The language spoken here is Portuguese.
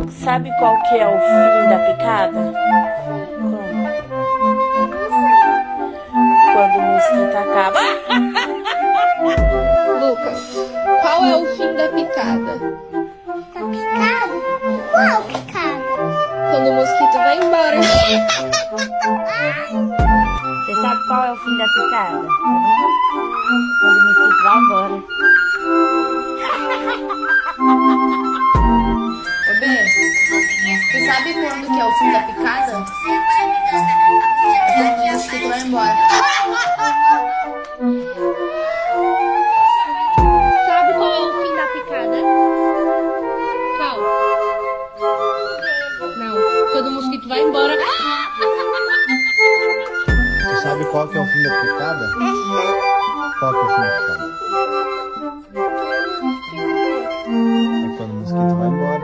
Sabe qual que é o fim da picada? Como? Quando o mosquito acaba. Lucas, qual é o fim da picada? Da picada? Qual picada? Quando o mosquito vai embora. Você sabe qual é o fim da picada? Quando o mosquito vai embora. Ô Bê, você sabe quando que é o fim da picada? É quando o mosquito vai embora. Sabe qual é o fim da picada? Qual? Não, quando o mosquito vai embora. Você sabe qual que é o fim da picada? Qual que é o fim da picada? É quando o mosquito vai embora.